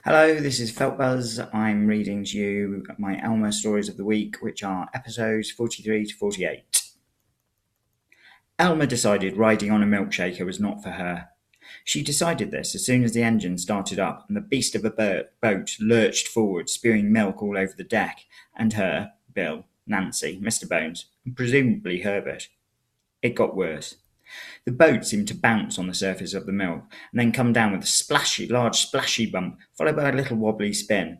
Hello, this is Felt.Buzz. I'm reading to you my Elma stories of the week, which are episodes 43 to 48. Elma decided riding on a milkshaker was not for her. She decided this as soon as the engine started up and the beast of a boat lurched forward, spewing milk all over the deck, and her, Bill, Nancy, Mr. Bones, and presumably Herbert. It got worse. The boat seemed to bounce on the surface of the milk, and then come down with a large splashy bump, followed by a little wobbly spin.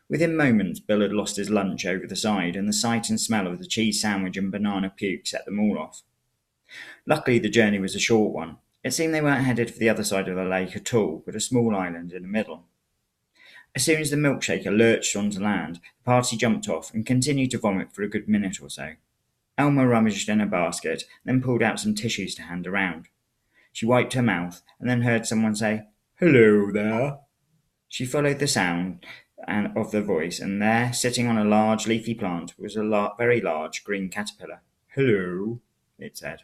Within moments Bill had lost his lunch over the side, and the sight and smell of the cheese sandwich and banana puke set them all off. Luckily the journey was a short one. It seemed they weren't headed for the other side of the lake at all, but a small island in the middle. As soon as the milkshaker lurched onto land, the party jumped off and continued to vomit for a good minute or so. Elma rummaged in a basket, then pulled out some tissues to hand around. She wiped her mouth, and then heard someone say, "Hello there." She followed the sound of the voice, and there, sitting on a large leafy plant, was a very large green caterpillar. "Hello," it said.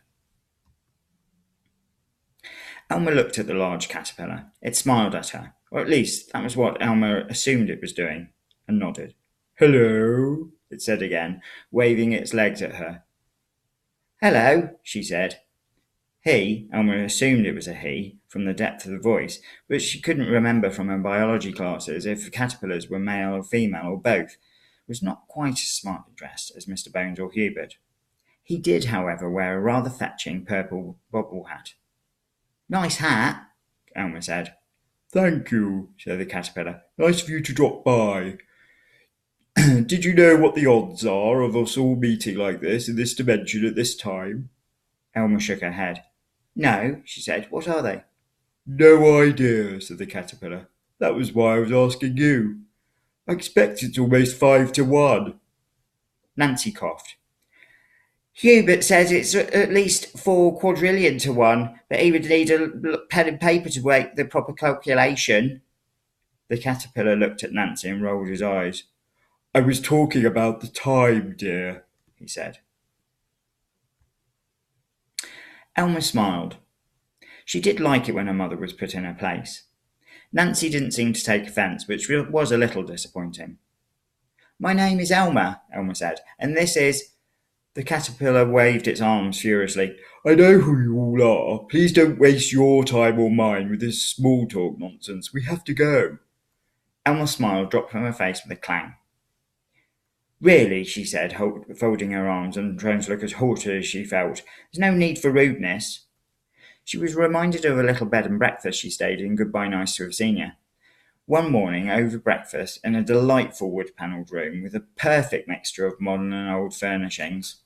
Elma looked at the large caterpillar. It smiled at her, or at least that was what Elma assumed it was doing, and nodded. "Hello," it said again, waving its legs at her. "Hello," she said. He, Elma assumed it was a he, from the depth of the voice, but she couldn't remember from her biology classes if caterpillars were male or female or both, was not quite as smartly dressed as Mr. Bones or Hubert. He did, however, wear a rather fetching purple bobble hat. "Nice hat," Elma said. "Thank you," said the caterpillar. "Nice of you to drop by. Did you know what the odds are of us all meeting like this in this dimension at this time?" Elma shook her head. "No," she said. "What are they?" "No idea," said the caterpillar. "That was why I was asking you. I expect it's almost 5 to 1. Nancy coughed. "Hubert says it's at least 4 quadrillion to 1, but he would need a pen and paper to make the proper calculation." The caterpillar looked at Nancy and rolled his eyes. "I was talking about the time, dear," he said. Elma smiled. She did like it when her mother was put in her place. Nancy didn't seem to take offence, which was a little disappointing. "My name is Elma," Elma said, "and this is—" The caterpillar waved its arms furiously. "I know who you all are. Please don't waste your time or mine with this small talk nonsense. We have to go." Elma's smile dropped from her face with a clang. "Really," she said, folding her arms and trying to look as haughty as she felt, "there's no need for rudeness." She was reminded of a little bed and breakfast she stayed in. Goodbye, nice to have seen you. One morning, over breakfast, in a delightful wood-panelled room with a perfect mixture of modern and old furnishings,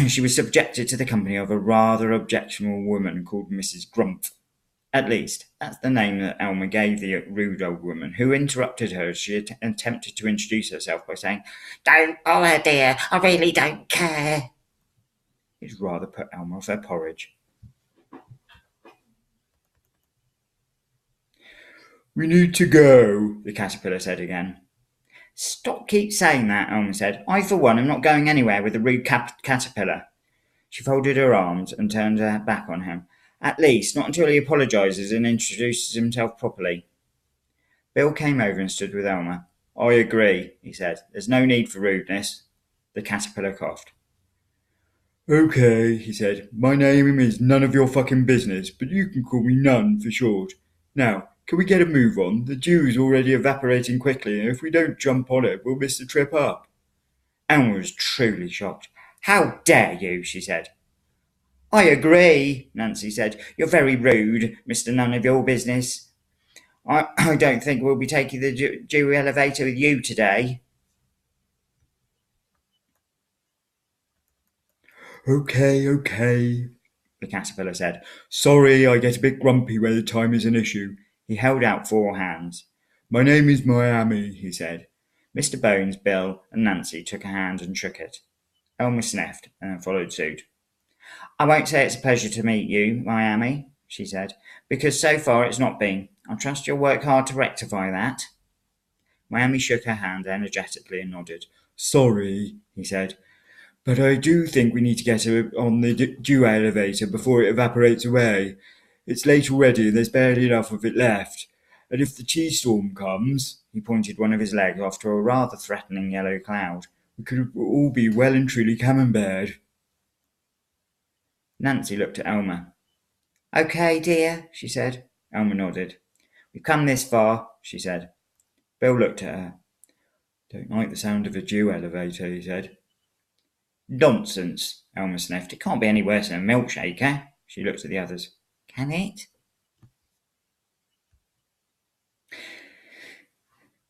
she was subjected to the company of a rather objectionable woman called Mrs. Grumph. At least, that's the name that Elma gave the rude old woman, who interrupted her as she attempted to introduce herself by saying, "Don't bother, dear, I really don't care." It rather put Elma off her porridge. "We need to go," the caterpillar said again. Keep saying that," Elma said. "I, for one, am not going anywhere with the rude caterpillar." She folded her arms and turned her back on him. "At least, not until he apologises and introduces himself properly." Bill came over and stood with Elma. "I agree," he said. "There's no need for rudeness." The caterpillar coughed. "Okay," he said. "My name is none of your fucking business, but you can call me None for short. Now, can we get a move on? The dew is already evaporating quickly, and if we don't jump on it, we'll miss the trip up." Elma was truly shocked. "How dare you?" she said. "I agree," Nancy said. "You're very rude, Mr. None of your business. I don't think we'll be taking the dew elevator with you today." Okay, the caterpillar said. "Sorry, I get a bit grumpy when the time is an issue." He held out 4 hands. "My name is Miami," he said. Mr. Bones, Bill, and Nancy took a hand and shook it. Elma sniffed and then followed suit. "I won't say it's a pleasure to meet you, Miami," she said, "because so far it's not been. I trust you'll work hard to rectify that." Miami shook her hand energetically and nodded. "Sorry," he said, "but I do think we need to get on the dew elevator before it evaporates away. It's late already and there's barely enough of it left. And if the cheese storm comes, he pointed one of his legs off to a rather threatening yellow cloud, we could all be well and truly camembered. Nancy looked at Elma. "Okay, dear," she said. Elma nodded. "We've come this far," she said. Bill looked at her. "Don't like the sound of a Jew elevator," he said. "Nonsense," Elma sniffed. "It can't be any worse than a milkshaker." She looked at the others. "Can it?"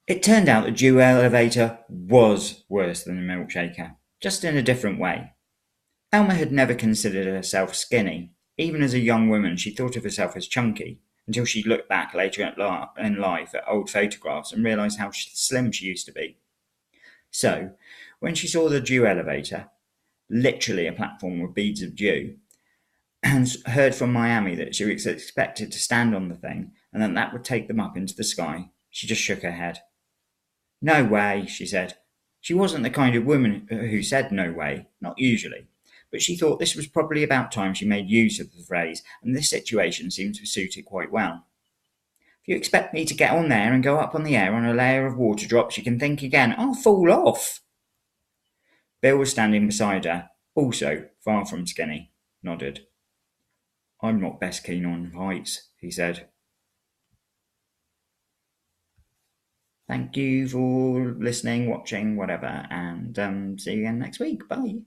It turned out the Jew elevator was worse than a milkshaker, just in a different way. Elma had never considered herself skinny. Even as a young woman, she thought of herself as chunky, until she looked back later in life at old photographs and realised how slim she used to be. So, when she saw the Jew elevator, literally a platform with beads of dew, and heard from Miami that she was expected to stand on the thing and that would take them up into the sky, she just shook her head. "No way," she said. She wasn't the kind of woman who said no way, not usually, but she thought this was probably about time she made use of the phrase, and this situation seemed to suit it quite well. "If you expect me to get on there and go up on the air on a layer of water drops, you can think again. I'll fall off." Bill was standing beside her, also far from skinny, nodded. "I'm not best keen on heights," he said. Thank you for listening, watching, whatever, and see you again next week. Bye.